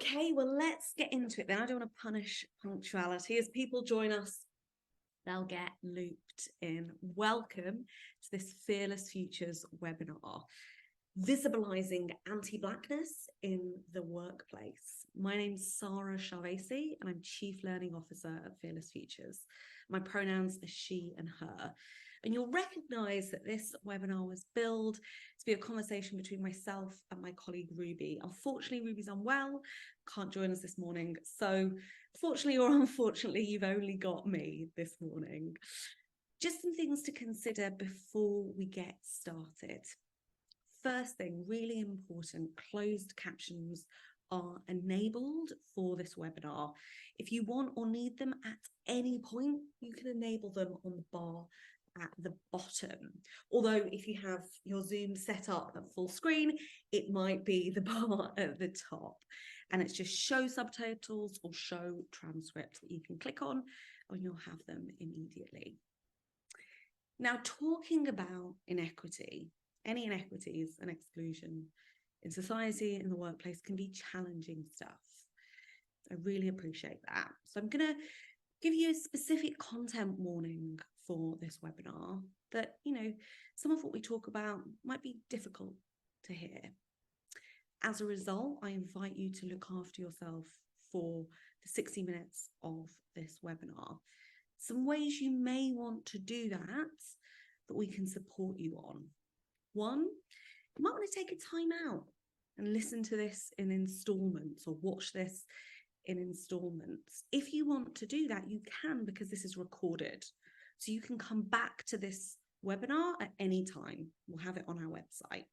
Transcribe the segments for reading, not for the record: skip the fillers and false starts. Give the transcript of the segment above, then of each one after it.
Okay, well, let's get into it then. I don't want to punish punctuality. As people join us, they'll get looped in. Welcome to this Fearless Futures webinar, Visibilising anti-blackness in the workplace. My name's Sarah Sharvesi, and I'm Chief Learning Officer at Fearless Futures. My pronouns are she and her. And you'll recognise that this webinar was billed to be a conversation between myself and my colleague Ruby. Unfortunately, Ruby's unwell, can't join us this morning. So fortunately or unfortunately, you've only got me this morning. Just some things to consider before we get started. First thing, really important, closed captions are enabled for this webinar. If you want or need them at any point, you can enable them on the bar at the bottom. Although if you have your Zoom set up at full screen, it might be the bar at the top. And it's just show subtitles or show transcript that you can click on and you'll have them immediately. Now, talking about inequity, any inequities and exclusion in society, in the workplace, can be challenging stuff. I really appreciate that. So I'm going to give you a specific content warning for this webinar that, some of what we talk about might be difficult to hear. As a result, I invite you to look after yourself for the 60 minutes of this webinar. Some ways you may want to do that we can support you on. One, you might want to take a time out and listen to this in installments or watch this in installments. If you want to do that, you can, because this is recorded. So you can come back to this webinar at any time. We'll have it on our website.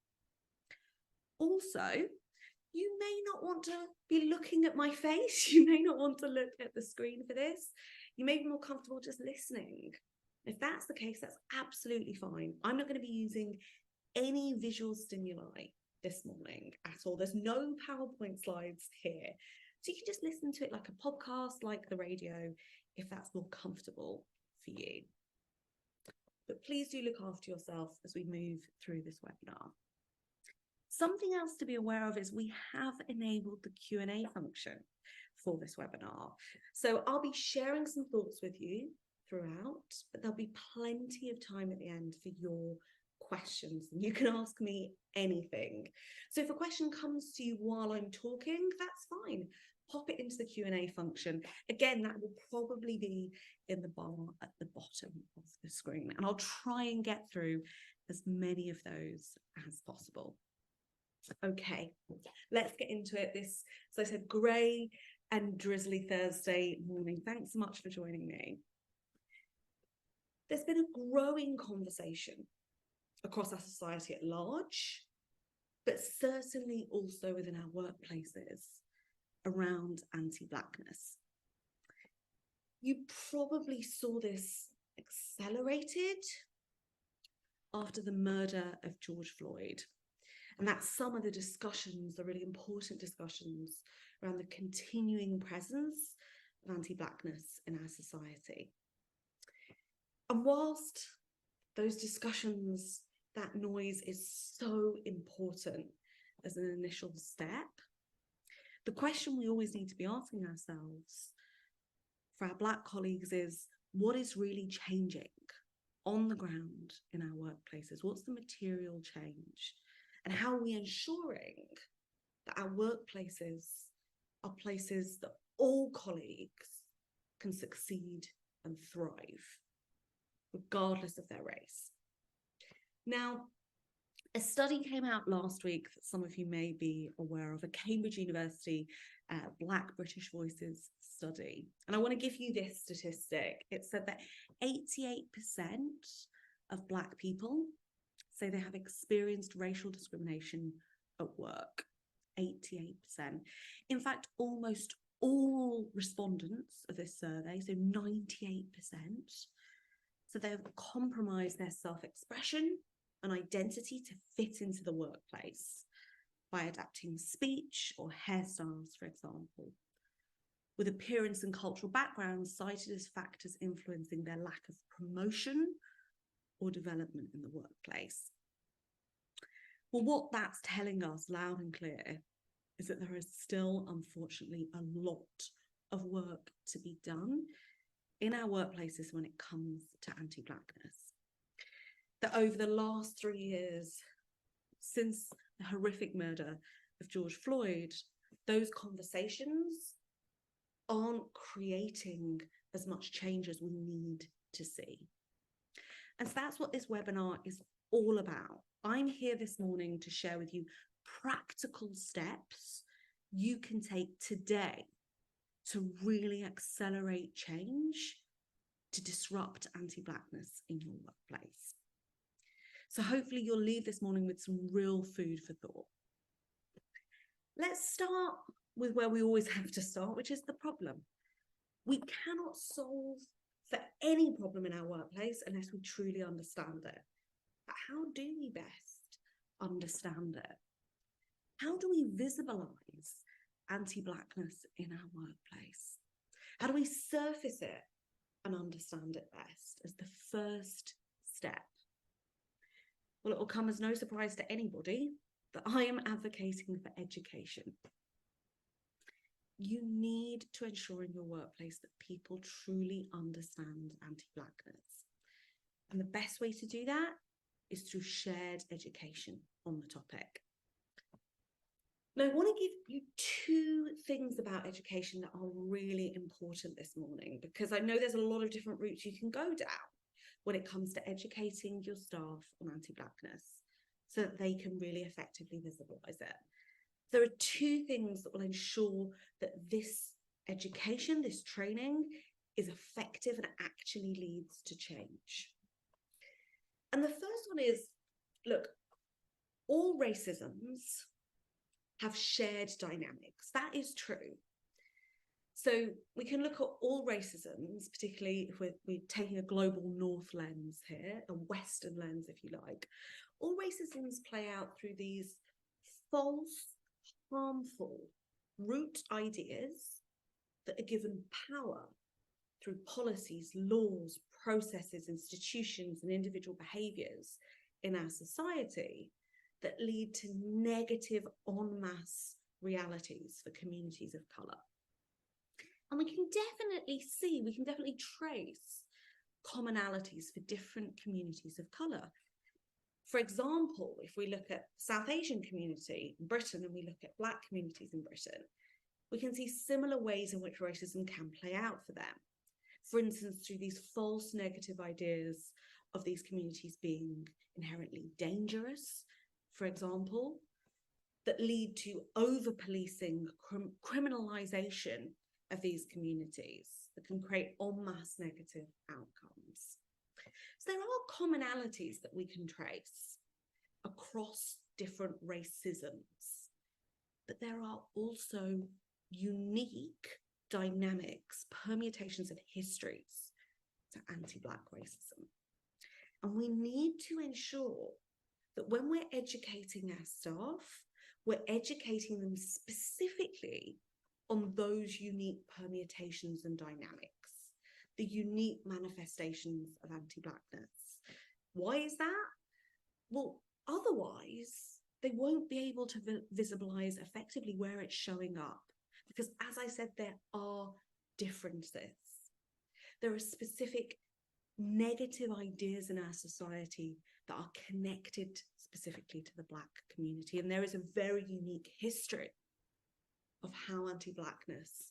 Also, you may not want to be looking at my face. You may not want to look at the screen for this. You may be more comfortable just listening. If that's the case, that's absolutely fine. I'm not going to be using any visual stimuli this morning at all. There's no PowerPoint slides here. So you can just listen to it like a podcast, like the radio, if that's more comfortable for you. But please do look after yourself as we move through this webinar. Something else to be aware of is we have enabled the Q&A function for this webinar. So I'll be sharing some thoughts with you throughout, but there'll be plenty of time at the end for your questions. You can ask me anything. So if a question comes to you while I'm talking, that's fine. Pop it into the Q&A function. Again, that will probably be in the bar at the bottom of the screen. And I'll try and get through as many of those as possible. Okay, let's get into it. This, as I said, grey and drizzly Thursday morning. Thanks so much for joining me. There's been a growing conversation across our society at large, but certainly also within our workplaces around anti-blackness. You probably saw this accelerated after the murder of George Floyd. And that's some of the discussions, the really important discussions around the continuing presence of anti-blackness in our society. And whilst those discussions, that noise is so important as an initial step, the question we always need to be asking ourselves for our Black colleagues is, what is really changing on the ground in our workplaces? What's the material change? And how are we ensuring that our workplaces are places that all colleagues can succeed and thrive, regardless of their race? Now, a study came out last week that some of you may be aware of, a Cambridge University Black British Voices study. And I want to give you this statistic. It said that 88% of Black people say they have experienced racial discrimination at work. 88%. In fact, almost all respondents of this survey, so 98%, so they've compromised their self-expression and identity to fit into the workplace by adapting speech or hairstyles, for example, with appearance and cultural backgrounds cited as factors influencing their lack of promotion or development in the workplace. Well, what that's telling us loud and clear is that there is still, unfortunately, a lot of work to be done in our workplaces when it comes to anti-blackness. That over the last 3 years, since the horrific murder of George Floyd, those conversations aren't creating as much change as we need to see. And so that's what this webinar is all about. I'm here this morning to share with you practical steps you can take today to really accelerate change, to disrupt anti-blackness in your workplace. So hopefully you'll leave this morning with some real food for thought. Let's start with where we always have to start, which is the problem. We cannot solve for any problem in our workplace unless we truly understand it. But how do we best understand it? How do we visibilize anti-blackness in our workplace? How do we surface it and understand it best as the first step? Well, it will come as no surprise to anybody that I am advocating for education. You need to ensure in your workplace that people truly understand anti-blackness. And the best way to do that is through shared education on the topic. Now, I want to give you 2 things about education that are really important this morning, because I know there's a lot of different routes you can go down when it comes to educating your staff on anti-blackness so that they can really effectively visibilize it. There are 2 things that will ensure that this education, this training, is effective and actually leads to change. And the first one is, look, all racisms have shared dynamics. That is true. So we can look at all racisms, particularly if we're taking a global north lens here, a Western lens, if you like. All racisms play out through these false, harmful root ideas that are given power through policies, laws, processes, institutions, and individual behaviours in our society that lead to negative en masse realities for communities of colour. And we can definitely trace commonalities for different communities of colour. For example, if we look at the South Asian community in Britain and we look at Black communities in Britain, we can see similar ways in which racism can play out for them. For instance, through these false negative ideas of these communities being inherently dangerous, for example, that lead to over-policing, criminalisation of these communities that can create en masse negative outcomes. So there are commonalities that we can trace across different racisms, but there are also unique dynamics, permutations of histories to anti-Black racism. And we need to ensure that when we're educating our staff, we're educating them specifically on those unique permutations and dynamics, the unique manifestations of anti-Blackness. Why is that? Well, otherwise, they won't be able to visibilize effectively where it's showing up. Because as I said, there are differences. There are specific negative ideas in our society that are connected specifically to the Black community. And there is a very unique history of how anti-Blackness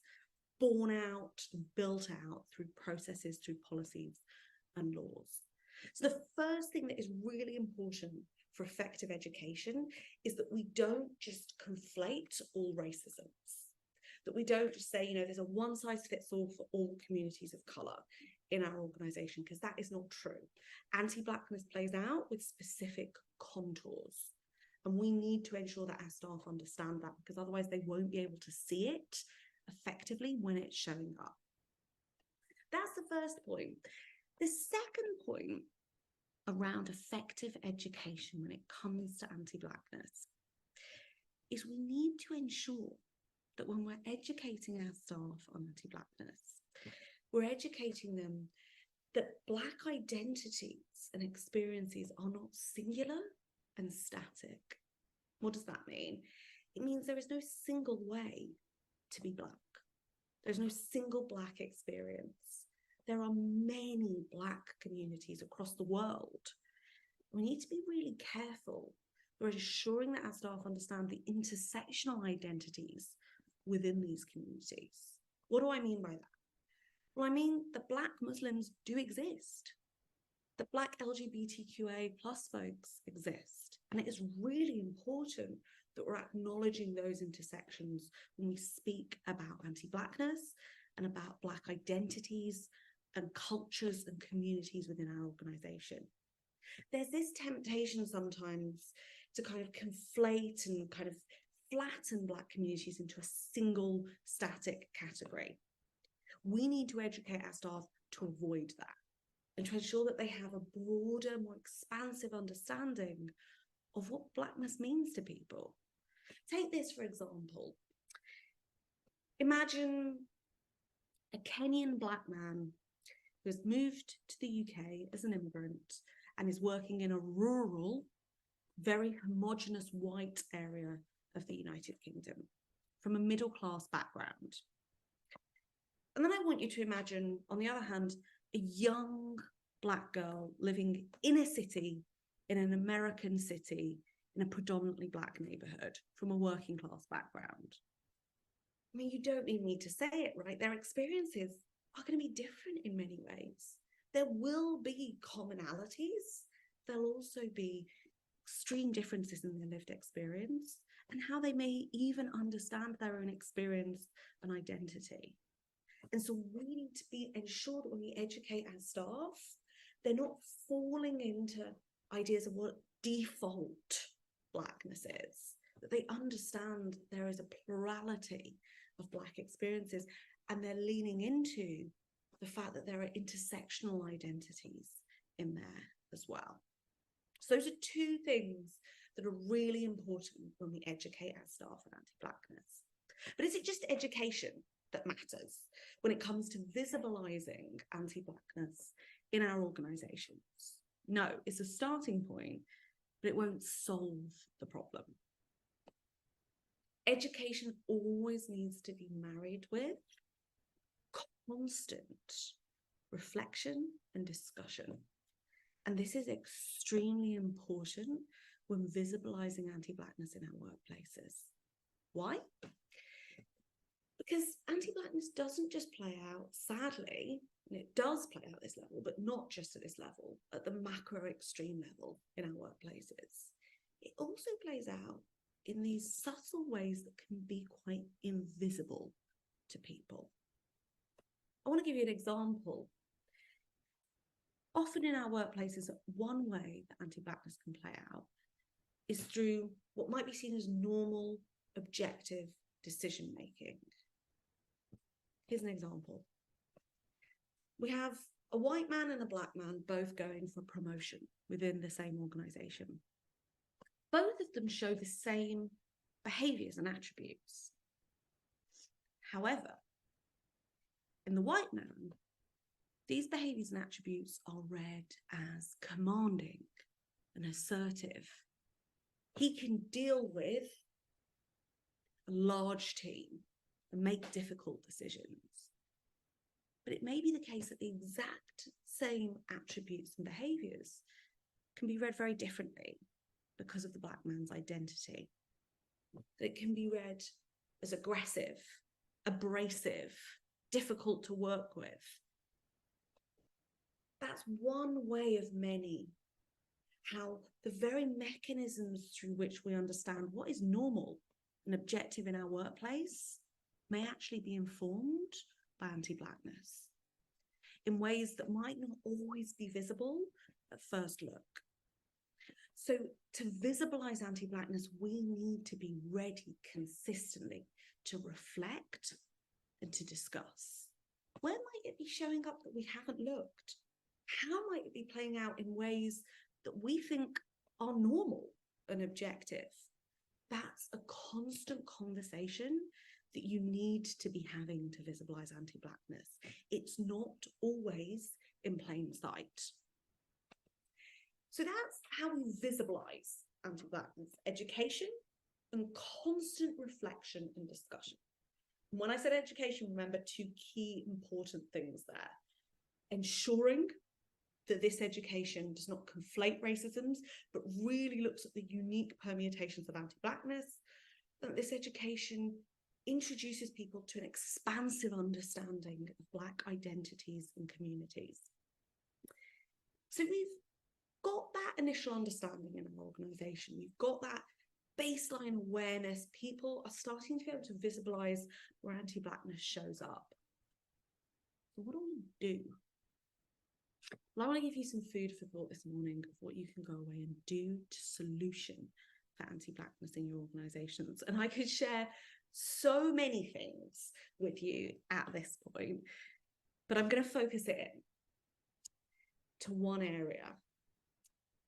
born out and built out through processes, through policies and laws. So the first thing that is really important for effective education is that we don't just conflate all racisms, that we don't just say, there's a one-size-fits-all for all communities of colour in our organisation, because that is not true. Anti-Blackness plays out with specific contours. And we need to ensure that our staff understand that, because otherwise they won't be able to see it effectively when it's showing up. That's the first point. The second point around effective education when it comes to anti-Blackness is we need to ensure that when we're educating our staff on anti-Blackness, we're educating them that Black identities and experiences are not singular and static. What does that mean? It means there is no single way to be Black. There's no single Black experience. There are many Black communities across the world. We need to be really careful. We're ensuring that our staff understand the intersectional identities within these communities. What do I mean by that? Well, I mean that Black Muslims do exist, that Black LGBTQA plus folks exist. And it is really important that we're acknowledging those intersections when we speak about anti-Blackness and about Black identities and cultures and communities within our organisation. There's this temptation sometimes to kind of conflate and kind of flatten Black communities into a single static category. We need to educate our staff to avoid that and to ensure that they have a broader, more expansive understanding of what Blackness means to people. Take this, for example. Imagine a Kenyan Black man who has moved to the UK as an immigrant and is working in a rural, very homogenous white area of the United Kingdom from a middle-class background. And then I want you to imagine, on the other hand, a young Black girl living in a city, in an American city, in a predominantly Black neighborhood from a working class background. I mean, you don't need me to say it, right? Their experiences are going to be different in many ways. There will be commonalities. There'll also be extreme differences in their lived experience and how they may even understand their own experience and identity. And so we need to be ensured that when we educate our staff, they're not falling into ideas of what default Blackness is, that they understand there is a plurality of Black experiences, and they're leaning into the fact that there are intersectional identities in there as well. So those are two things that are really important when we educate our staff on anti-Blackness. But is it just education that matters when it comes to visibilising anti-Blackness in our organisations? No, it's a starting point, but it won't solve the problem. Education always needs to be married with constant reflection and discussion. And this is extremely important when visibilising anti-Blackness in our workplaces. Why? Because anti-Blackness doesn't just play out, sadly, and it does play out at this level, but not just at this level, at the macro extreme level in our workplaces. It also plays out in these subtle ways that can be quite invisible to people. I want to give you an example. Often in our workplaces, one way that anti-Blackness can play out is through what might be seen as normal, objective decision-making. Here's an example. We have a white man and a Black man both going for promotion within the same organisation. Both of them show the same behaviours and attributes. However, in the white man, these behaviours and attributes are read as commanding and assertive. He can deal with a large team and make difficult decisions. But it may be the case that the exact same attributes and behaviours can be read very differently because of the Black man's identity. It can be read as aggressive, abrasive, difficult to work with. That's one way of many, how the very mechanisms through which we understand what is normal and objective in our workplace may actually be informed by anti-Blackness in ways that might not always be visible at first look. So to visibilise anti-Blackness, we need to be ready consistently to reflect and to discuss. Where might it be showing up that we haven't looked? How might it be playing out in ways that we think are normal and objective? That's a constant conversation that you need to be having to visibilise anti-Blackness. It's not always in plain sight. So that's how we visibilise anti-Blackness: education, and constant reflection and discussion. And when I said education, remember two key important things there. Ensuring that this education does not conflate racisms, but really looks at the unique permutations of anti-blackness, that this education introduces people to an expansive understanding of Black identities and communities. So we've got that initial understanding in our organisation. We've got that baseline awareness. People are starting to be able to visibilise where anti-blackness shows up. So what do we do? Well, I want to give you some food for thought this morning of what you can go away and do to solution for anti-blackness in your organisations. And I could share so many things with you at this point, but I'm going to focus it in to one area.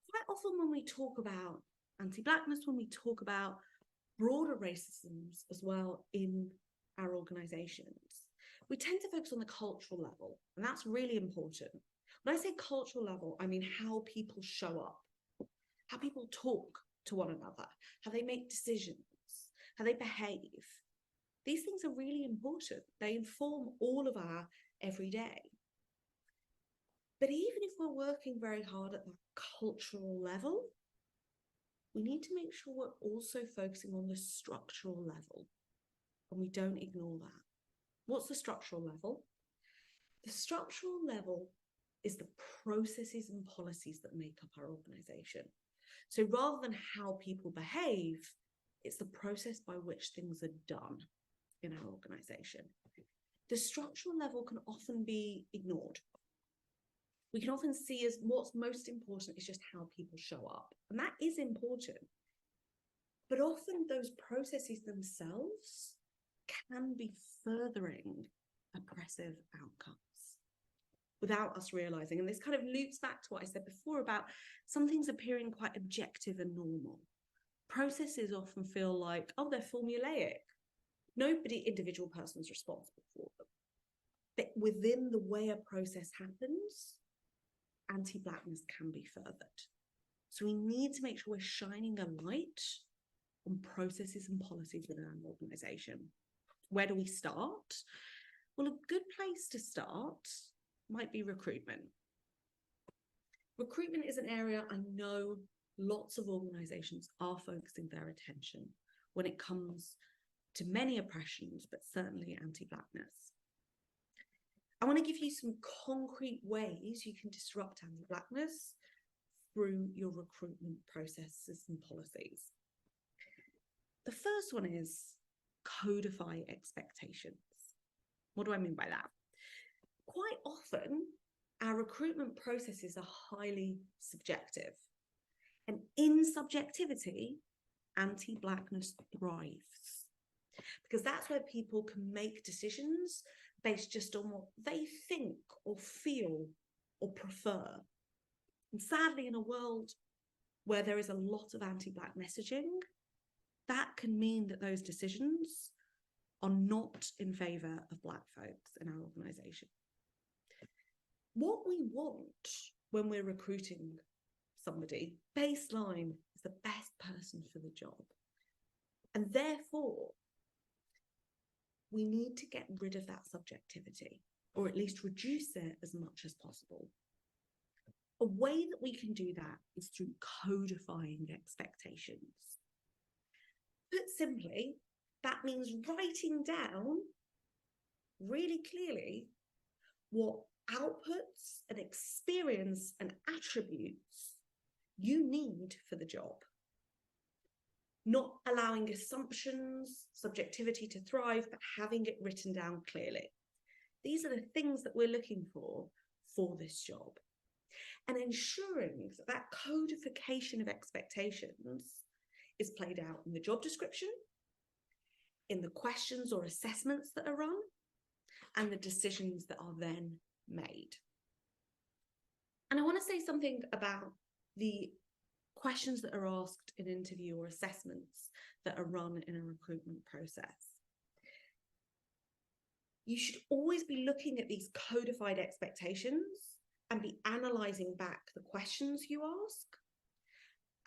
Quite often when we talk about anti-blackness, when we talk about broader racisms as well in our organisations, we tend to focus on the cultural level, and that's really important. When I say cultural level, I mean how people show up, how people talk to one another, how they make decisions, how they behave. These things are really important. They inform all of our everyday. But even if we're working very hard at that cultural level, we need to make sure we're also focusing on the structural level, and we don't ignore that. What's the structural level? The structural level is the processes and policies that make up our organisation. So rather than how people behave, it's the process by which things are done in our organisation. The structural level can often be ignored. We can often see as what's most important is just how people show up. And that is important. But often those processes themselves can be furthering oppressive outcomes without us realising. And this kind of loops back to what I said before about some things appearing quite objective and normal. Processes often feel like, oh, they're formulaic. Nobody, individual person's responsible for them. But within the way a process happens, anti-blackness can be furthered. So we need to make sure we're shining a light on processes and policies within an organisation. Where do we start? Well, a good place to start might be recruitment. Recruitment is an area I know lots of organisations are focusing their attention when it comes to many oppressions, but certainly anti-blackness. I want to give you some concrete ways you can disrupt anti-blackness through your recruitment processes and policies. The first one is codify expectations. What do I mean by that? Quite often, our recruitment processes are highly subjective. And in subjectivity, anti-blackness thrives. Because that's where people can make decisions based just on what they think or feel or prefer. And sadly, in a world where there is a lot of anti-Black messaging, that can mean that those decisions are not in favour of Black folks in our organisation. What we want when we're recruiting somebody, baseline, is the best person for the job. And therefore, we need to get rid of that subjectivity, or at least reduce it as much as possible. A way that we can do that is through codifying expectations. Put simply, that means writing down really clearly what outputs and experience and attributes you need for the job. Not allowing assumptions, subjectivity to thrive, but having it written down clearly. These are the things that we're looking for this job. And ensuring that that codification of expectations is played out in the job description, in the questions or assessments that are run, and the decisions that are then made. And I want to say something about the questions that are asked in interview or assessments that are run in a recruitment process. You should always be looking at these codified expectations and be analysing back the questions you ask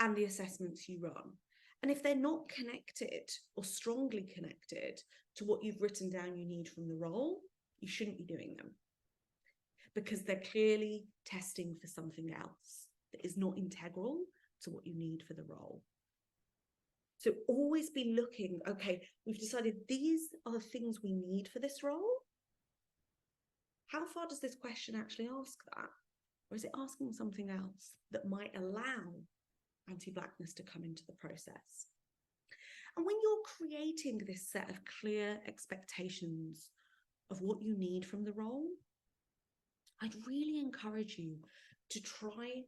and the assessments you run. And if they're not connected or strongly connected to what you've written down you need from the role, you shouldn't be doing them, because they're clearly testing for something else that is not integral to what you need for the role. So always be looking, okay, we've decided these are the things we need for this role. How far does this question actually ask that? Or is it asking something else that might allow anti-blackness to come into the process? And when you're creating this set of clear expectations of what you need from the role, I'd really encourage you to try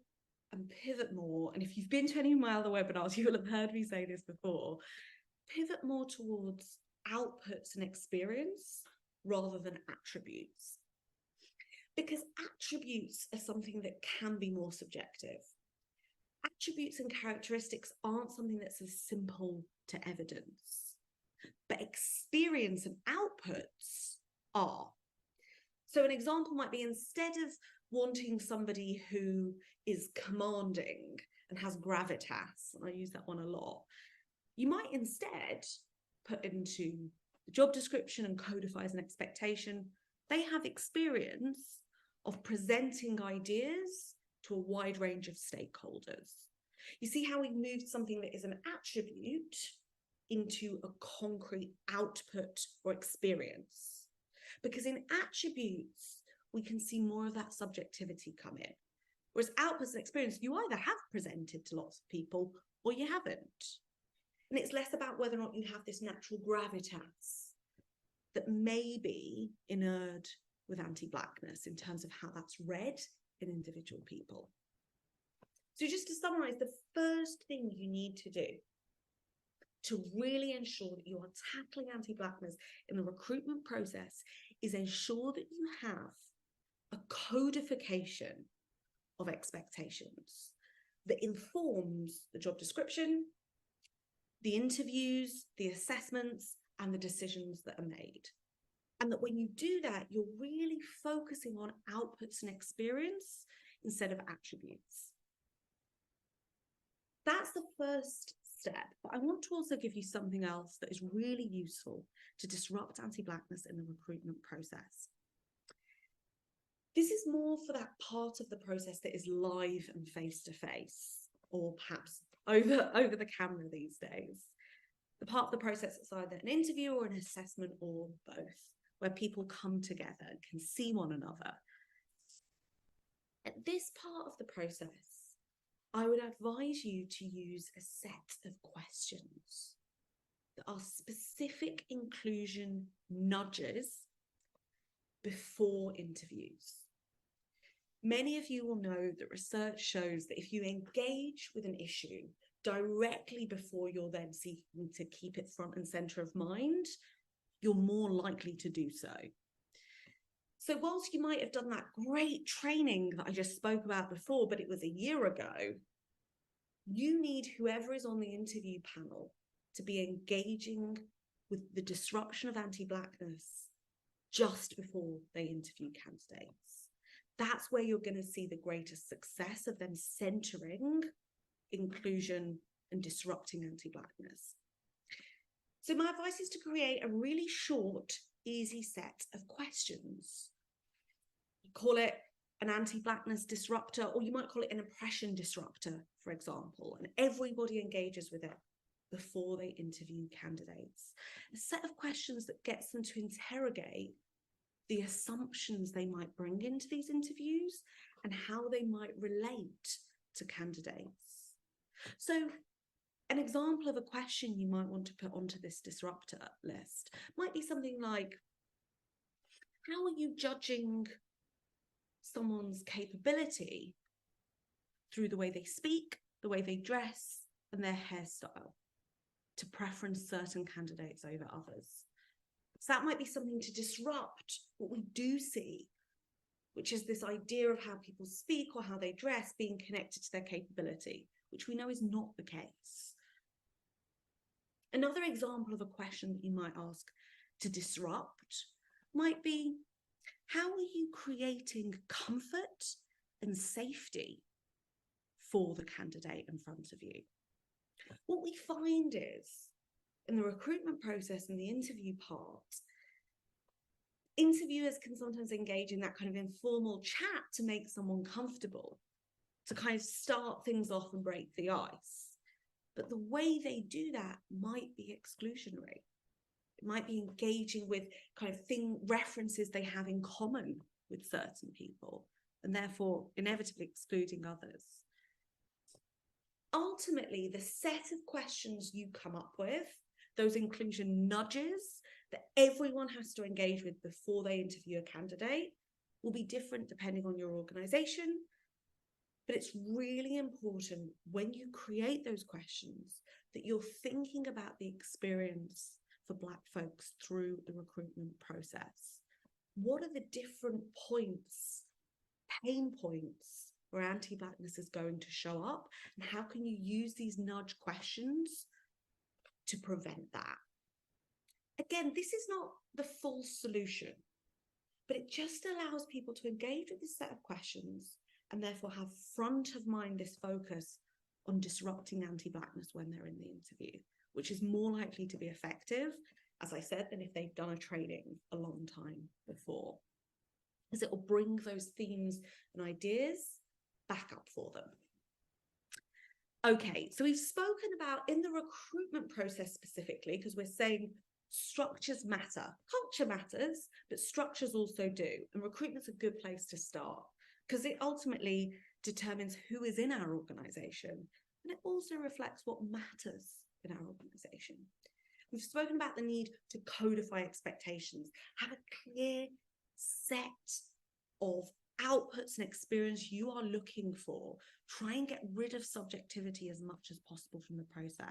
and pivot more. And if you've been to any of my other webinars, you will have heard me say this before. Pivot more towards outputs and experience rather than attributes. Because attributes are something that can be more subjective. Attributes and characteristics aren't something that's as simple to evidence, but experience and outputs are. So an example might be, instead of wanting somebody who is commanding and has gravitas, and I use that one a lot, you might instead put into the job description and codify as an expectation, they have experience of presenting ideas to a wide range of stakeholders. You see how we moved something that is an attribute into a concrete output or experience? Because in attributes, we can see more of that subjectivity come in. Whereas outputs and experience, you either have presented to lots of people or you haven't. And it's less about whether or not you have this natural gravitas that may be inured with anti-blackness in terms of how that's read in individual people. So just to summarize, the first thing you need to do to really ensure that you are tackling anti-blackness in the recruitment process is ensure that you have a codification of expectations that informs the job description, the interviews, the assessments, and the decisions that are made. And that when you do that, you're really focusing on outputs and experience instead of attributes. That's the first step. But I want to also give you something else that is really useful to disrupt anti-blackness in the recruitment process. This is more for that part of the process that is live and face-to-face, or perhaps over the camera these days. The part of the process that's either an interview or an assessment or both, where people come together and can see one another. At this part of the process, I would advise you to use a set of questions that are specific inclusion nudges before interviews. Many of you will know that research shows that if you engage with an issue directly before you're then seeking to keep it front and center of mind, you're more likely to do so. So whilst you might have done that great training that I just spoke about before, but it was a year ago, you need whoever is on the interview panel to be engaging with the disruption of anti-blackness just before they interview candidates. That's where you're going to see the greatest success of them centering inclusion and disrupting anti-blackness. So my advice is to create a really short, easy set of questions. You call it an anti-blackness disruptor, or you might call it an oppression disruptor, for example, and everybody engages with it before they interview candidates. A set of questions that gets them to interrogate the assumptions they might bring into these interviews and how they might relate to candidates. So an example of a question you might want to put onto this disruptor list might be something like, how are you judging someone's capability through the way they speak, the way they dress, and their hairstyle to preference certain candidates over others? So that might be something to disrupt what we do see, which is this idea of how people speak or how they dress being connected to their capability, which we know is not the case. Another example of a question that you might ask to disrupt might be, how are you creating comfort and safety for the candidate in front of you? What we find is, in the recruitment process and the interview part, interviewers can sometimes engage in that kind of informal chat to make someone comfortable, to kind of start things off and break the ice. But the way they do that might be exclusionary. It might be engaging with kind of references they have in common with certain people, and therefore inevitably excluding others. Ultimately, the set of questions you come up with, those inclusion nudges that everyone has to engage with before they interview a candidate, will be different depending on your organization. But it's really important when you create those questions that you're thinking about the experience for Black folks through the recruitment process. What are the different points, pain points, where anti-Blackness is going to show up, and how can you use these nudge questions to prevent that? Again, this is not the full solution, but it just allows people to engage with this set of questions and therefore have front of mind this focus on disrupting anti-Blackness when they're in the interview, which is more likely to be effective, as I said, than if they've done a training a long time before, as it will bring those themes and ideas back up for them. Okay, so we've spoken about in the recruitment process specifically, because we're saying structures matter. Culture matters, but structures also do. And recruitment's a good place to start because it ultimately determines who is in our organization. And it also reflects what matters in our organization. We've spoken about the need to codify expectations, have a clear set of outputs and experience you are looking for. Try and get rid of subjectivity as much as possible from the process.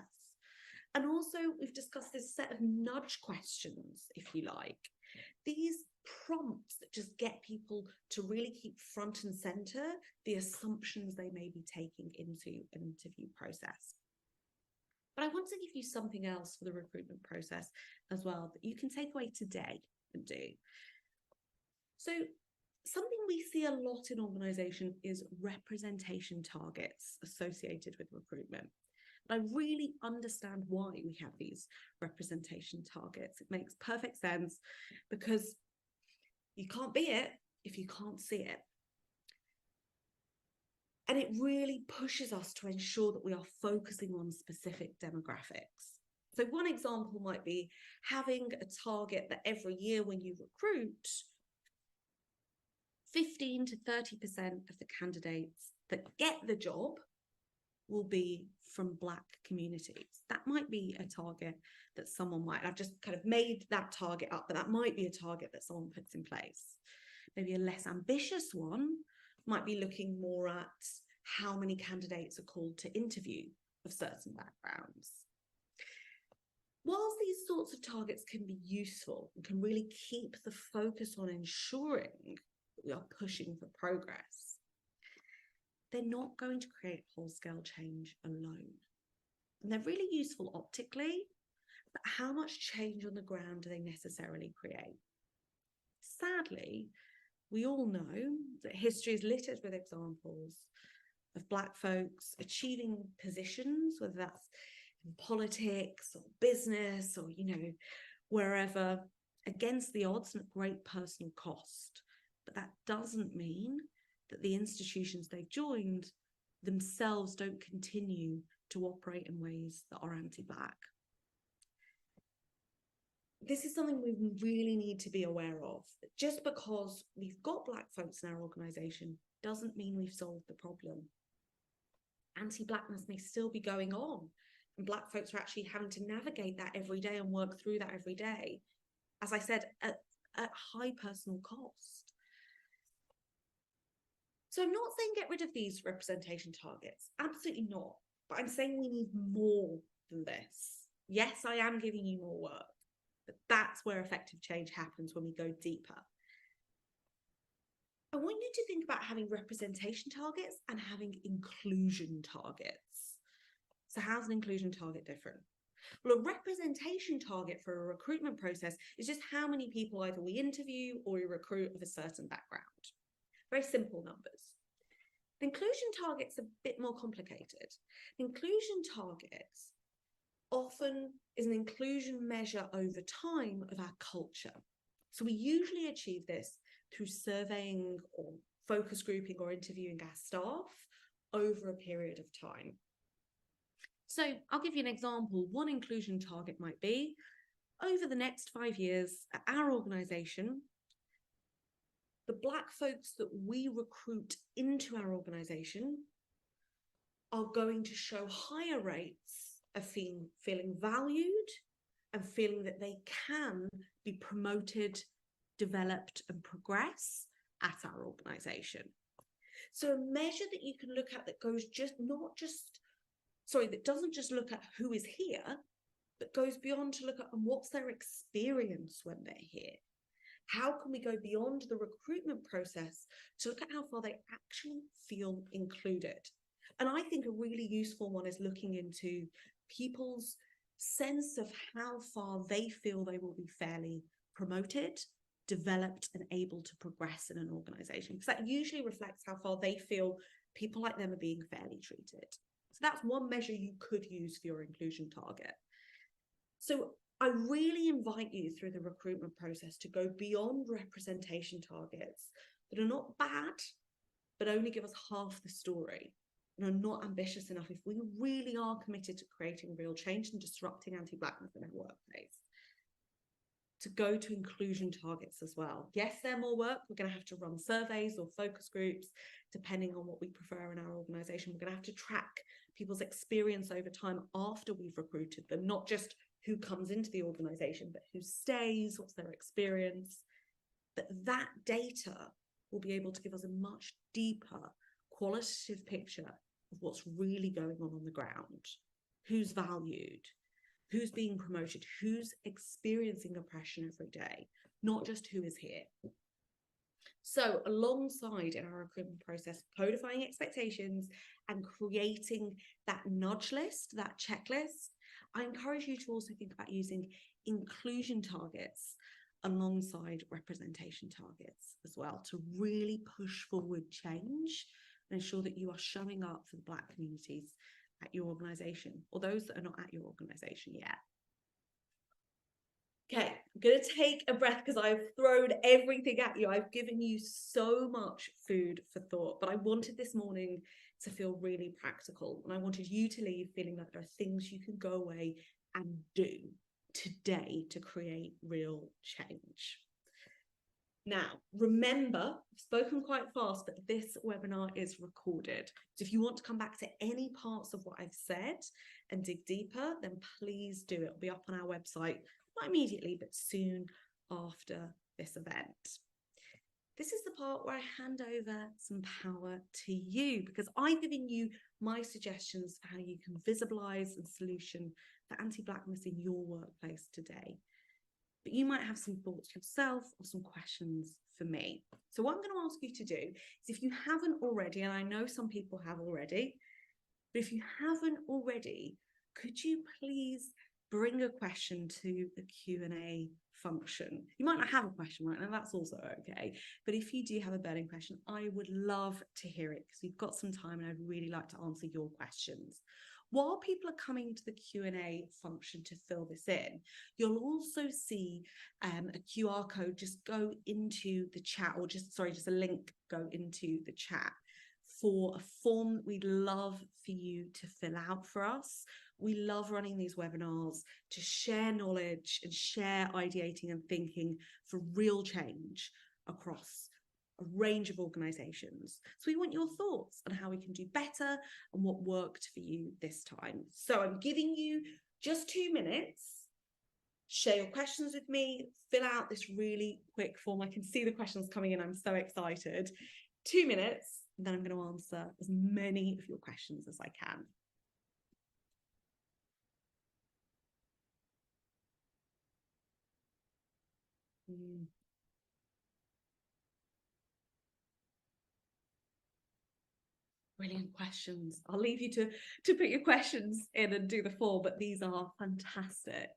And also, we've discussed this set of nudge questions, if you like. These prompts that just get people to really keep front and center the assumptions they may be taking into an interview process. But I want to give you something else for the recruitment process as well that you can take away today and do. So something we see a lot in organization is representation targets associated with recruitment. I really understand why we have these representation targets. It makes perfect sense because you can't be it if you can't see it. And it really pushes us to ensure that we are focusing on specific demographics. So one example might be having a target that every year when you recruit, 15 to 30% of the candidates that get the job will be from Black communities. That might be a target that someone might, I've just kind of made that target up, but that might be a target that someone puts in place. Maybe a less ambitious one might be looking more at how many candidates are called to interview of certain backgrounds. Whilst these sorts of targets can be useful and can really keep the focus on ensuring that we are pushing for progress, they're not going to create whole-scale change alone. And they're really useful optically, but how much change on the ground do they necessarily create? Sadly, we all know that history is littered with examples of Black folks achieving positions, whether that's in politics or business or, wherever, against the odds and at great personal cost. But that doesn't mean that the institutions they've joined themselves don't continue to operate in ways that are anti-Black. This is something we really need to be aware of. Just because we've got Black folks in our organisation doesn't mean we've solved the problem. Anti-Blackness may still be going on, and Black folks are actually having to navigate that every day and work through that every day, as I said, at high personal cost. So I'm not saying get rid of these representation targets, absolutely not, but I'm saying we need more than this. Yes, I am giving you more work, but that's where effective change happens when we go deeper. I want you to think about having representation targets and having inclusion targets. So how's an inclusion target different? Well, a representation target for a recruitment process is just how many people either we interview or we recruit of a certain background. Very simple numbers. The inclusion target's a bit more complicated. The inclusion targets often is an inclusion measure over time of our culture. So we usually achieve this through surveying or focus grouping or interviewing our staff over a period of time. So I'll give you an example. One inclusion target might be, over the next 5 years at our organisation, the Black folks that we recruit into our organisation are going to show higher rates of feeling valued and feeling that they can be promoted, developed and progress at our organisation. So a measure that you can look at that goes that doesn't just look at who is here, but goes beyond to look at what's their experience when they're here. How can we go beyond the recruitment process to look at how far they actually feel included? And I think a really useful one is looking into people's sense of how far they feel they will be fairly promoted, developed and able to progress in an organisation, because that usually reflects how far they feel people like them are being fairly treated. So that's one measure you could use for your inclusion target. So I really invite you through the recruitment process to go beyond representation targets that are not bad, but only give us half the story and are not ambitious enough if we really are committed to creating real change and disrupting anti-blackness in our workplace. To go to inclusion targets as well. Yes, they're more work. We're going to have to run surveys or focus groups, depending on what we prefer in our organisation. We're going to have to track people's experience over time after we've recruited them, not just who comes into the organisation, but who stays, what's their experience. But that data will be able to give us a much deeper qualitative picture of what's really going on the ground, who's valued, who's being promoted, who's experiencing oppression every day, not just who is here. So alongside in our recruitment process, codifying expectations and creating that nudge list, that checklist, I encourage you to also think about using inclusion targets alongside representation targets as well to really push forward change and ensure that you are showing up for the Black communities at your organisation or those that are not at your organisation yet. Okay, I'm going to take a breath because I've thrown everything at you. I've given you so much food for thought, but I wanted this morning to feel really practical. And I wanted you to leave feeling like there are things you can go away and do today to create real change. Now, remember, I've spoken quite fast, but this webinar is recorded. So if you want to come back to any parts of what I've said and dig deeper, then please do. It'll be up on our website, not immediately, but soon after this event. This is the part where I hand over some power to you, because I've given you my suggestions for how you can visibilise and solution for anti-blackness in your workplace today. But you might have some thoughts yourself or some questions for me. So what I'm going to ask you to do is, if you haven't already, and I know some people have already, but if you haven't already, could you please bring a question to the Q&A function? You might not have a question right now, that's also okay. But if you do have a burning question, I would love to hear it because we've got some time and I'd really like to answer your questions. While people are coming to the Q&A function to fill this in, you'll also see a QR code just go into the chat, or just a link go into the chat for a form that we'd love for you to fill out for us. We love running these webinars to share knowledge and share ideating and thinking for real change across a range of organisations. So we want your thoughts on how we can do better and what worked for you this time. So I'm giving you just 2 minutes. Share your questions with me, fill out this really quick form. I can see the questions coming in. I'm so excited. 2 minutes, and then I'm going to answer as many of your questions as I can. Brilliant questions. I'll leave you to put your questions in and do the form, but these are fantastic.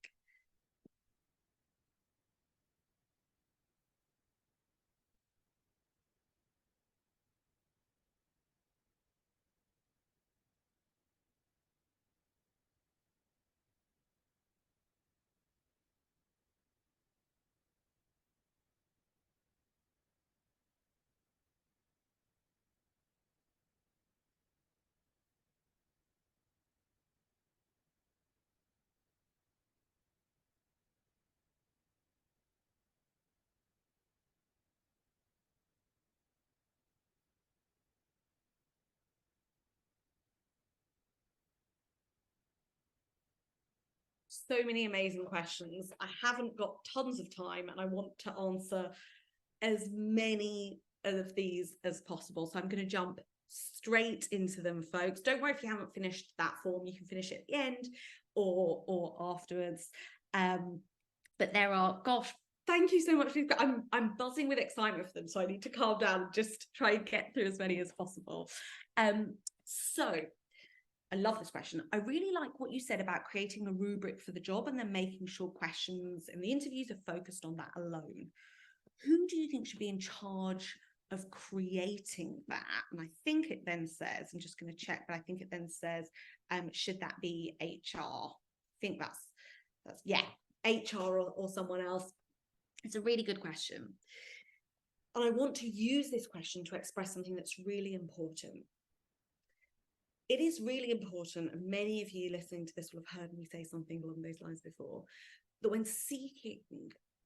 so many amazing questions. I haven't got tons of time and I want to answer as many of these as possible. So I'm going to jump straight into them, folks. Don't worry if you haven't finished that form, you can finish it at the end or afterwards. But there are, gosh, thank you so much. I'm buzzing with excitement for them, so I need to calm down and just try and get through as many as possible. So I love this question. I really like what you said about creating a rubric for the job and then making sure questions in the interviews are focused on that alone. Who do you think should be in charge of creating that? And I think it then says, I'm just going to check, but I think it then says, should that be HR? I think that's yeah, HR or someone else. It's a really good question. And I want to use this question to express something that's really important. It is really important, and many of you listening to this will have heard me say something along those lines before, that when seeking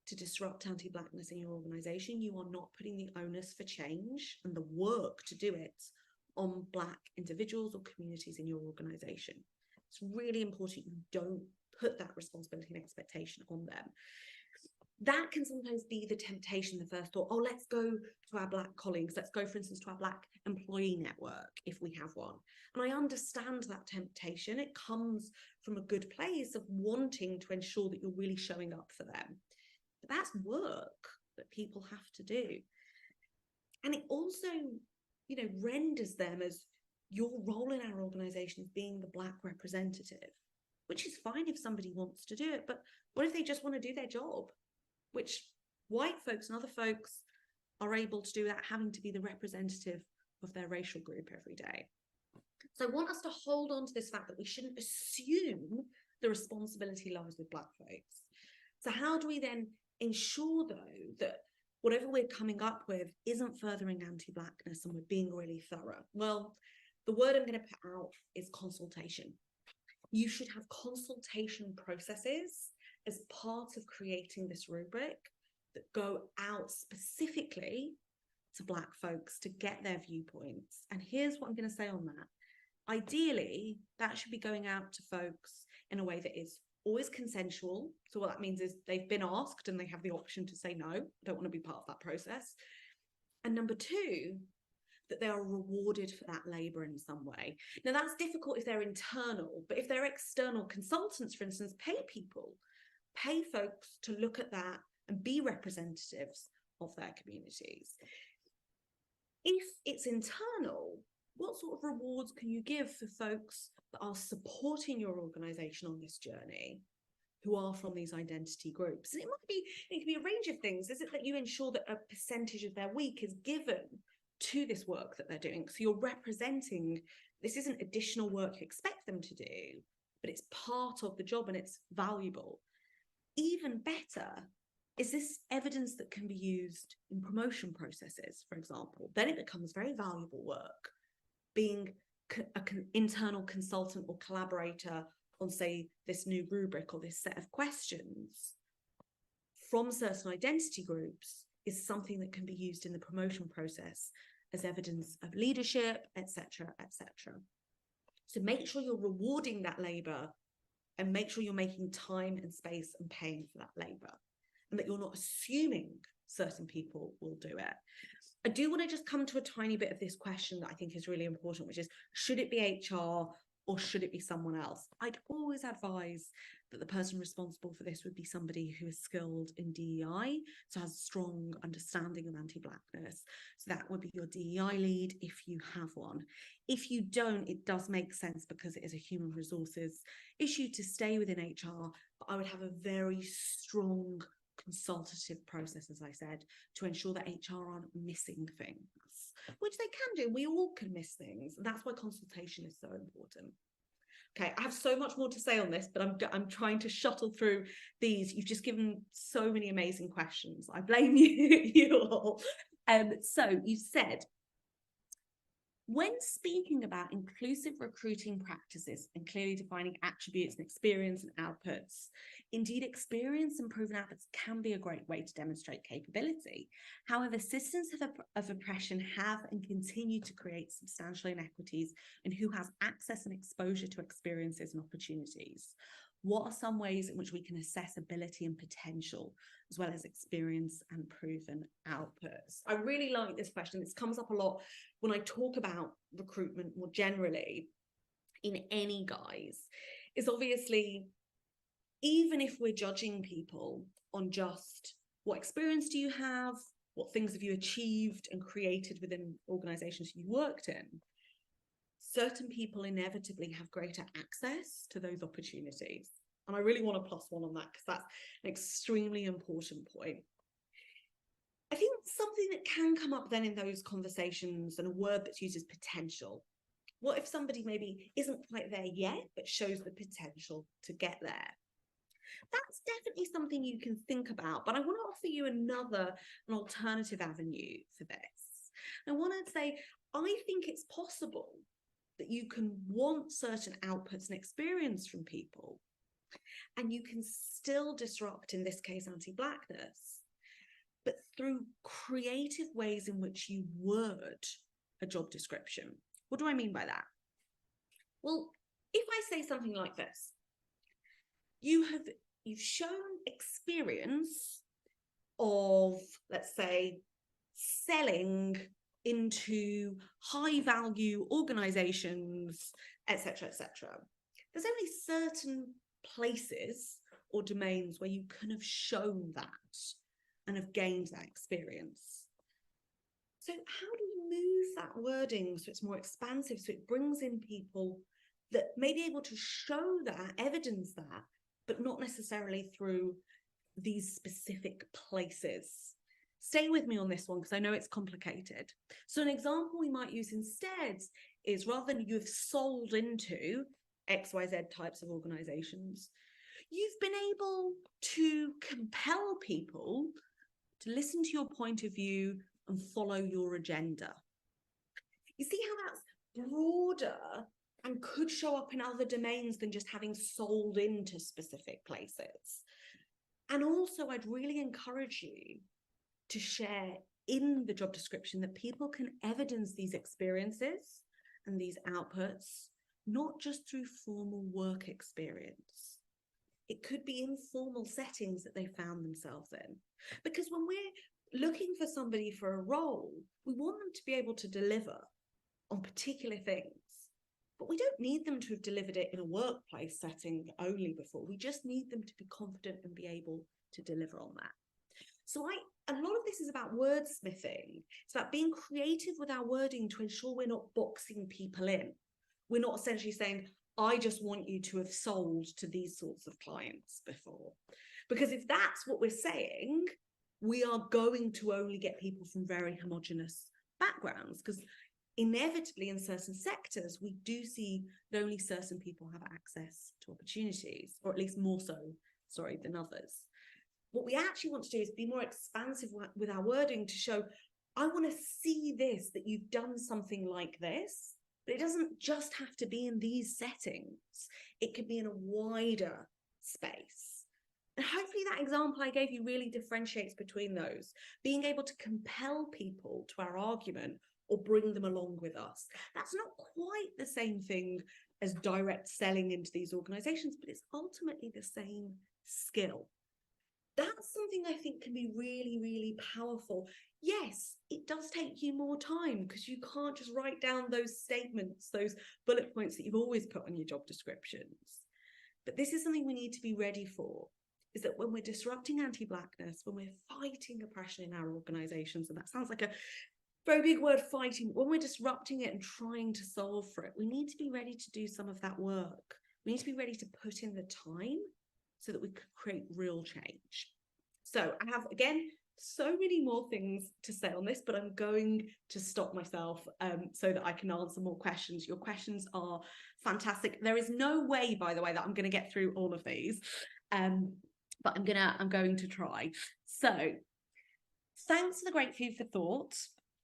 to disrupt anti-blackness in your organisation, you are not putting the onus for change and the work to do it on Black individuals or communities in your organisation. It's really important you don't put that responsibility and expectation on them. That can sometimes be the temptation, the first thought, oh, let's go to our Black colleagues. Let's go, for instance, to our Black employee network, if we have one. And I understand that temptation. It comes from a good place of wanting to ensure that you're really showing up for them. But that's work that people have to do. And it also, renders them as your role in our organisation as being the Black representative, which is fine if somebody wants to do it. But what if they just want to do their job? Which white folks and other folks are able to do without having to be the representative of their racial group every day. So I want us to hold on to this fact that we shouldn't assume the responsibility lies with Black folks. So how do we then ensure, though, that whatever we're coming up with isn't furthering anti-Blackness and we're being really thorough? Well, the word I'm going to put out is consultation. You should have consultation processes as part of creating this rubric that go out specifically to Black folks to get their viewpoints. And here's what I'm going to say on that. Ideally, that should be going out to folks in a way that is always consensual. So what that means is they've been asked and they have the option to say, no, I don't want to be part of that process. And number two, that they are rewarded for that labour in some way. Now, that's difficult if they're internal, but if they're external consultants, for instance, pay folks to look at that and be representatives of their communities. If it's internal, what sort of rewards can you give for folks that are supporting your organisation on this journey, who are from these identity groups? And it can be a range of things. Is it that you ensure that a percentage of their week is given to this work that they're doing? So you're representing, this isn't additional work you expect them to do, but it's part of the job and it's valuable. Even better, is this evidence that can be used in promotion processes, for example? Then it becomes very valuable work. Being an internal consultant or collaborator on, say, this new rubric or this set of questions from certain identity groups is something that can be used in the promotion process as evidence of leadership, etc., etc. So make sure you're rewarding that labour and make sure you're making time and space and paying for that labour, and that you're not assuming certain people will do it. I do want to just come to a tiny bit of this question that I think is really important, which is, should it be HR or should it be someone else? I'd always advise that the person responsible for this would be somebody who is skilled in DEI, so has a strong understanding of anti-Blackness. So that would be your DEI lead if you have one. If you don't, it does make sense because it is a human resources issue to stay within HR, but I would have a very strong consultative process, as I said, to ensure that HR aren't missing things, which they can do. We all can miss things, and that's why consultation is so important. Okay, I have so much more to say on this, but I'm trying to shuttle through these. You've just given so many amazing questions. I blame you all. So you said, when speaking about inclusive recruiting practices and clearly defining attributes and experience and outputs, indeed, experience and proven outputs can be a great way to demonstrate capability. However, systems of oppression have and continue to create substantial inequities in who has access and exposure to experiences and opportunities. What are some ways in which we can assess ability and potential, as well as experience and proven outputs? I really like this question. This comes up a lot when I talk about recruitment more generally in any guise. Is obviously, even if we're judging people on just what experience do you have, what things have you achieved and created within organizations you worked in, certain people inevitably have greater access to those opportunities. And I really want to +1 on that, because that's an extremely important point. I think something that can come up then in those conversations, and a word that's used is potential. What if somebody maybe isn't quite there yet, but shows the potential to get there? That's definitely something you can think about, but I want to offer you an alternative avenue for this. I want to say, I think it's possible that you can want certain outputs and experience from people, and you can still disrupt, in this case, anti-blackness, but through creative ways in which you word a job description. What do I mean by that? Well, if I say something like this, you've shown experience of, let's say, selling into high value organizations, etc., etc. There's only certain places or domains where you can have shown that and have gained that experience. So how do you move that wording so it's more expansive, so it brings in people that may be able to show that, evidence that, but not necessarily through these specific places? Stay with me on this one, because I know it's complicated. So an example we might use instead is, rather than you've sold into XYZ types of organizations, you've been able to compel people to listen to your point of view and follow your agenda. You see how that's broader and could show up in other domains than just having sold into specific places. And also, I'd really encourage you to share in the job description that people can evidence these experiences and these outputs, not just through formal work experience. It could be informal settings that they found themselves in. Because when we're looking for somebody for a role, we want them to be able to deliver on particular things. But we don't need them to have delivered it in a workplace setting only before. We just need them to be confident and be able to deliver on that. So a lot of this is about wordsmithing. It's about being creative with our wording to ensure we're not boxing people in. We're not essentially saying, I just want you to have sold to these sorts of clients before. Because if that's what we're saying, we are going to only get people from very homogenous backgrounds, because inevitably in certain sectors, we do see that only certain people have access to opportunities, or at least more so, than others. What we actually want to do is be more expansive with our wording to show, I want to see this, that you've done something like this, but it doesn't just have to be in these settings. It could be in a wider space. And hopefully that example I gave you really differentiates between those, being able to compel people to our argument or bring them along with us. That's not quite the same thing as direct selling into these organizations, but it's ultimately the same skill. That's something I think can be really, really powerful. Yes, it does take you more time, because you can't just write down those statements, those bullet points that you've always put on your job descriptions. But this is something we need to be ready for, is that when we're disrupting anti-blackness, when we're fighting oppression in our organizations, and that sounds like a very big word, fighting, when we're disrupting it and trying to solve for it, we need to be ready to do some of that work. We need to be ready to put in the time so that we could create real change. So I have, again, so many more things to say on this, but I'm going to stop myself so that I can answer more questions. Your questions are fantastic. There is no way, by the way, that I'm going to get through all of these, but I'm going to try. So thanks for the great food for thought.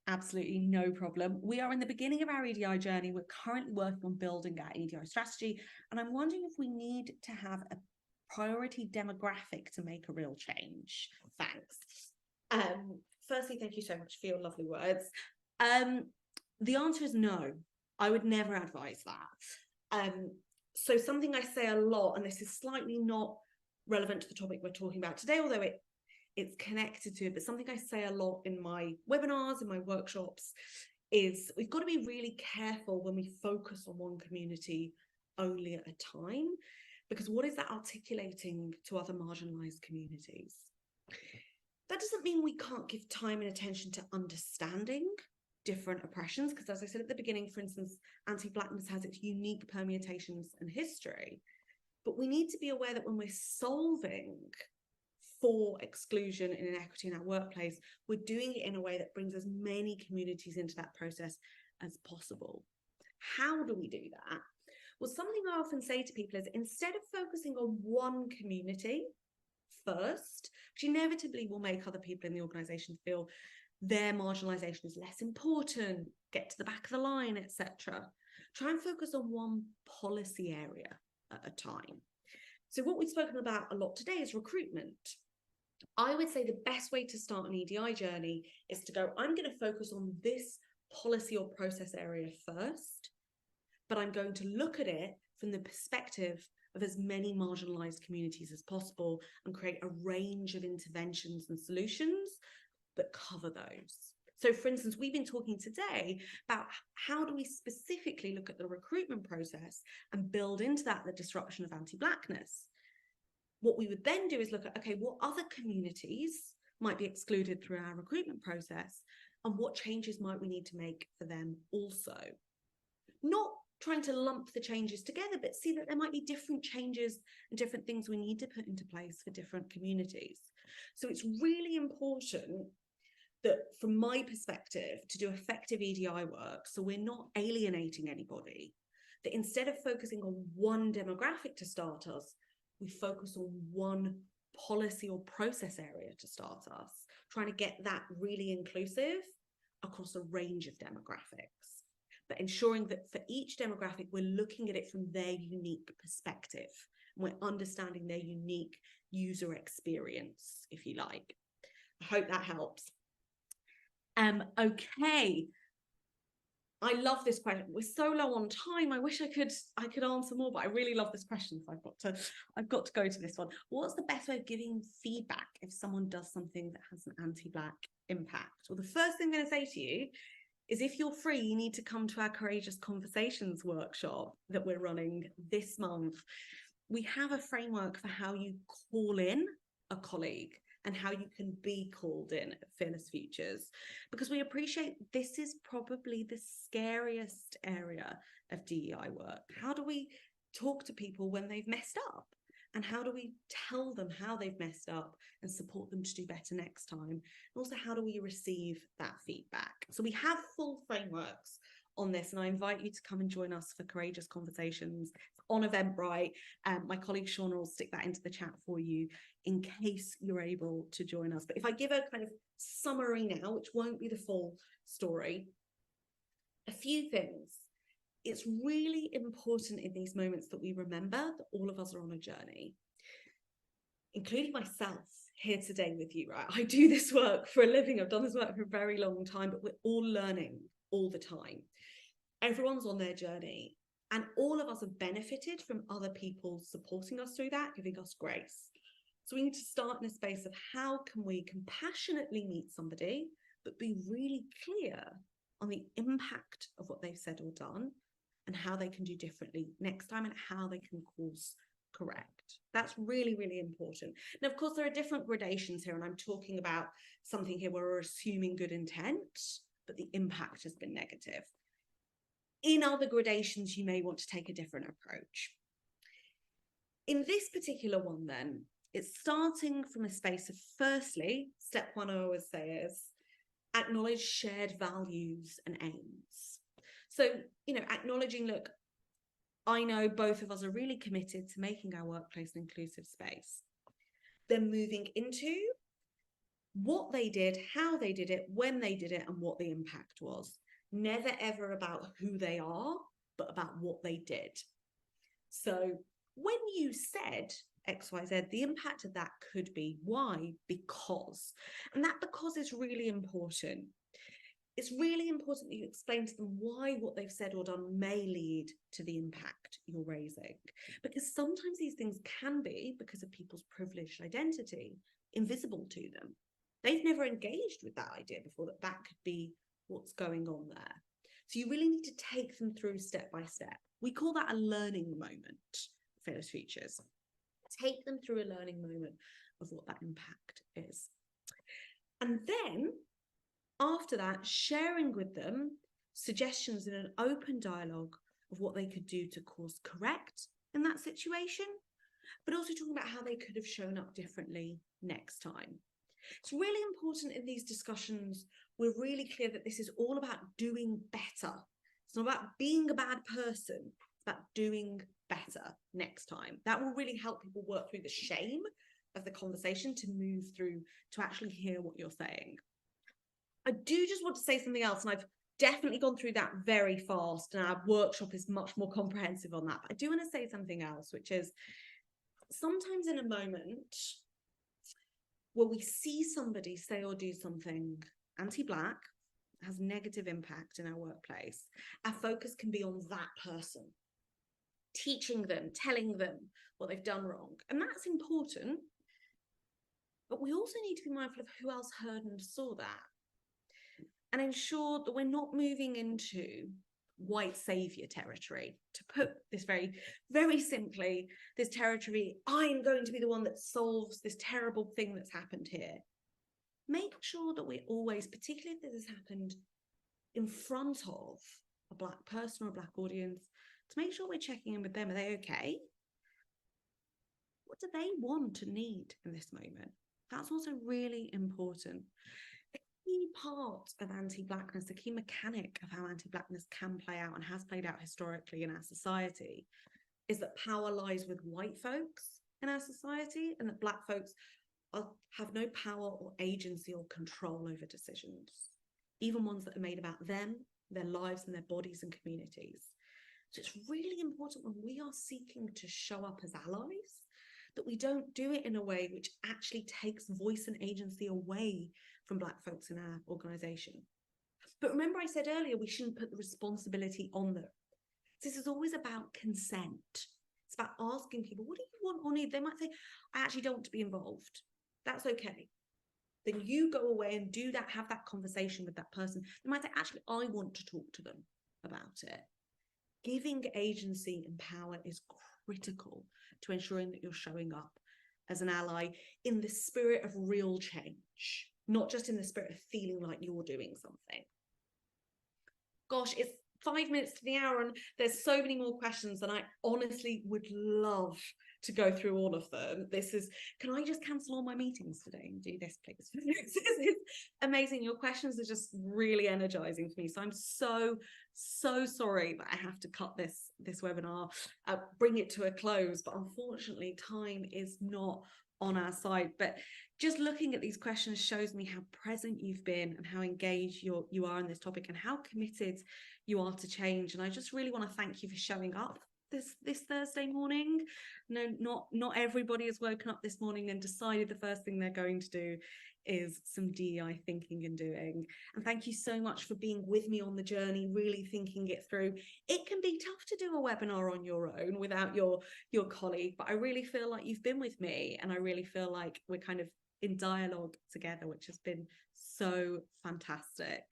Absolutely no problem. We are in the beginning of our EDI journey. We're currently working on building our EDI strategy, and I'm wondering if we need to have a priority demographic to make a real change. Thanks. Firstly, thank you so much for your lovely words. The answer is no. I would never advise that. So something I say a lot, and this is slightly not relevant to the topic we're talking about today, although it's connected to it, but something I say a lot in my webinars, in my workshops, is we've got to be really careful when we focus on one community only at a time, because what is that articulating to other marginalized communities? That doesn't mean we can't give time and attention to understanding different oppressions, because as I said at the beginning, for instance, anti-blackness has its unique permutations and history, but we need to be aware that when we're solving for exclusion and inequity in our workplace, we're doing it in a way that brings as many communities into that process as possible. How do we do that? Well, something I often say to people is, instead of focusing on one community first, which inevitably will make other people in the organization feel their marginalization is less important, get to the back of the line, etc., try and focus on one policy area at a time. So what we've spoken about a lot today is recruitment. I would say the best way to start an EDI journey is to go, I'm going to focus on this policy or process area first, but I'm going to look at it from the perspective of as many marginalized communities as possible and create a range of interventions and solutions that cover those. So for instance, we've been talking today about how do we specifically look at the recruitment process and build into that the disruption of anti-blackness. What we would then do is look at, okay, what other communities might be excluded through our recruitment process, and what changes might we need to make for them also? Not trying to lump the changes together, but see that there might be different changes and different things we need to put into place for different communities. So it's really important that, from my perspective, to do effective EDI work, so we're not alienating anybody, that instead of focusing on one demographic to start us, we focus on one policy or process area to start us, trying to get that really inclusive across a range of demographics, but ensuring that for each demographic, we're looking at it from their unique perspective. We're understanding their unique user experience, if you like. I hope that helps. Okay. I love this question. We're so low on time. I wish I could answer more, but I really love this question. So I've got to go to this one. What's the best way of giving feedback if someone does something that has an anti-Black impact? Well, the first thing I'm going to say to you is, if you're free, you need to come to our Courageous Conversations workshop that we're running this month. We have a framework for how you call in a colleague and how you can be called in at Fearless Futures, because we appreciate this is probably the scariest area of DEI work. How do we talk to people when they've messed up? And how do we tell them how they've messed up and support them to do better next time? And also, how do we receive that feedback? So we have full frameworks on this, and I invite you to come and join us for Courageous Conversations on Eventbrite. My colleague Shauna will stick that into the chat for you in case you're able to join us. But if I give a kind of summary now, which won't be the full story, a few things. It's really important in these moments that we remember that all of us are on a journey, including myself here today with you, right? I do this work for a living. I've done this work for a very long time, but we're all learning all the time. Everyone's on their journey, and all of us have benefited from other people supporting us through that, giving us grace. So we need to start in a space of how can we compassionately meet somebody, but be really clear on the impact of what they've said or done, and how they can do differently next time, and how they can course correct. That's really, really important. Now, of course, there are different gradations here, and I'm talking about something here where we're assuming good intent, but the impact has been negative. In other gradations, you may want to take a different approach. In this particular one, then, it's starting from a space of, firstly, step one I always say is acknowledge shared values and aims. So, acknowledging, look, I know both of us are really committed to making our workplace an inclusive space. Then moving into what they did, how they did it, when they did it, and what the impact was. Never ever about who they are, but about what they did. So when you said XYZ, the impact of that could be why, because. And that because is really important. it's really important that you explain to them why what they've said or done may lead to the impact you're raising. Because sometimes these things can be, because of people's privileged identity, invisible to them. They've never engaged with that idea before, that that could be what's going on there. So you really need to take them through step by step. We call that a learning moment, Fearless Futures. Take them through a learning moment of what that impact is. And then after that, sharing with them suggestions in an open dialogue of what they could do to course correct in that situation, but also talking about how they could have shown up differently next time. It's really important in these discussions, we're really clear that this is all about doing better. It's not about being a bad person, it's about doing better next time. That will really help people work through the shame of the conversation to move through to actually hear what you're saying. I do just want to say something else, and I've definitely gone through that very fast, and our workshop is much more comprehensive on that. But I do want to say something else, which is sometimes in a moment where we see somebody say or do something anti-Black, has negative impact in our workplace, our focus can be on that person, teaching them, telling them what they've done wrong. And that's important. But we also need to be mindful of who else heard and saw that, and ensure that we're not moving into white savior territory. To put this very, very simply, this territory, I'm going to be the one that solves this terrible thing that's happened here. Make sure that we're always, particularly if this has happened in front of a Black person or a Black audience, to make sure we're checking in with them. Are they okay? What do they want and need in this moment? That's also really important. A key part of anti-Blackness, a key mechanic of how anti-Blackness can play out and has played out historically in our society, is that power lies with white folks in our society, and that Black folks have no power or agency or control over decisions, even ones that are made about them, their lives and their bodies and communities. So it's really important when we are seeking to show up as allies, that we don't do it in a way which actually takes voice and agency away from Black folks in our organisation. But remember, I said earlier, we shouldn't put the responsibility on them. This is always about consent. It's about asking people, what do you want or need? They might say, I actually don't want to be involved. That's okay. Then you go away and do that, have that conversation with that person. They might say, actually, I want to talk to them about it. Giving agency and power is critical to ensuring that you're showing up as an ally in the spirit of real change, not just in the spirit of feeling like you're doing something. Gosh, it's 5 minutes to the hour, and there's so many more questions, and I honestly would love to go through all of them. Can I just cancel all my meetings today and do this, please? It's amazing. Your questions are just really energizing for me. So I'm so sorry that I have to cut this webinar, bring it to a close, but unfortunately time is not on our side. But just looking at these questions shows me how present you've been and how engaged you are in this topic and how committed you are to change. And I just really want to thank you for showing up this Thursday morning. No, not everybody has woken up this morning and decided the first thing they're going to do is some DEI thinking and doing. And thank you so much for being with me on the journey, really thinking it through. It can be tough to do a webinar on your own without your colleague, but I really feel like you've been with me, and I really feel like we're kind of in dialogue together, which has been so fantastic.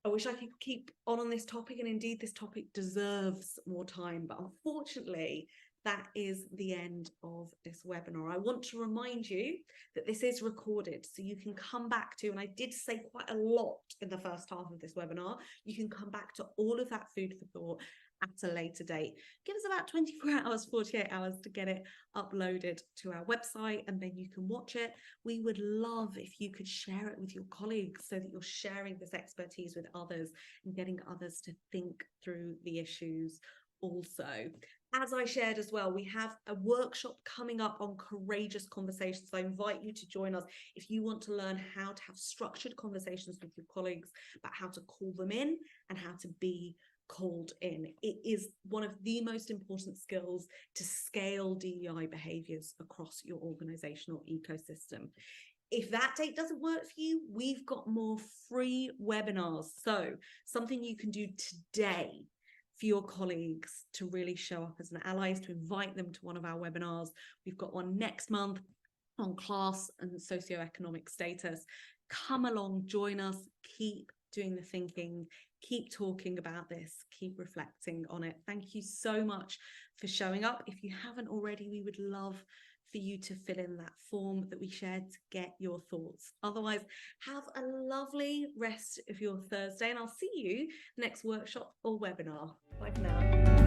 I wish I could keep on this topic, and indeed this topic deserves more time, but unfortunately that is the end of this webinar. I want to remind you that this is recorded, so you can come back to, and I did say quite a lot in the first half of this webinar, you can come back to all of that food for thought at a later date. Give us about 24 hours, 48 hours to get it uploaded to our website, and then you can watch it. We would love if you could share it with your colleagues so that you're sharing this expertise with others and getting others to think through the issues also. As I shared as well, we have a workshop coming up on courageous conversations. So I invite you to join us if you want to learn how to have structured conversations with your colleagues about how to call them in and how to be called in. It is one of the most important skills to scale DEI behaviours across your organisational ecosystem. If that date doesn't work for you, we've got more free webinars. So something you can do today for your colleagues to really show up as an ally is to invite them to one of our webinars. We've got one next month on class and socioeconomic status. Come along, join us, keep doing the thinking, keep talking about this, keep reflecting on it. Thank you so much for showing up. If you haven't already, we would love for you to fill in that form that we shared to get your thoughts. Otherwise, have a lovely rest of your Thursday, and I'll see you next workshop or webinar. Bye for now.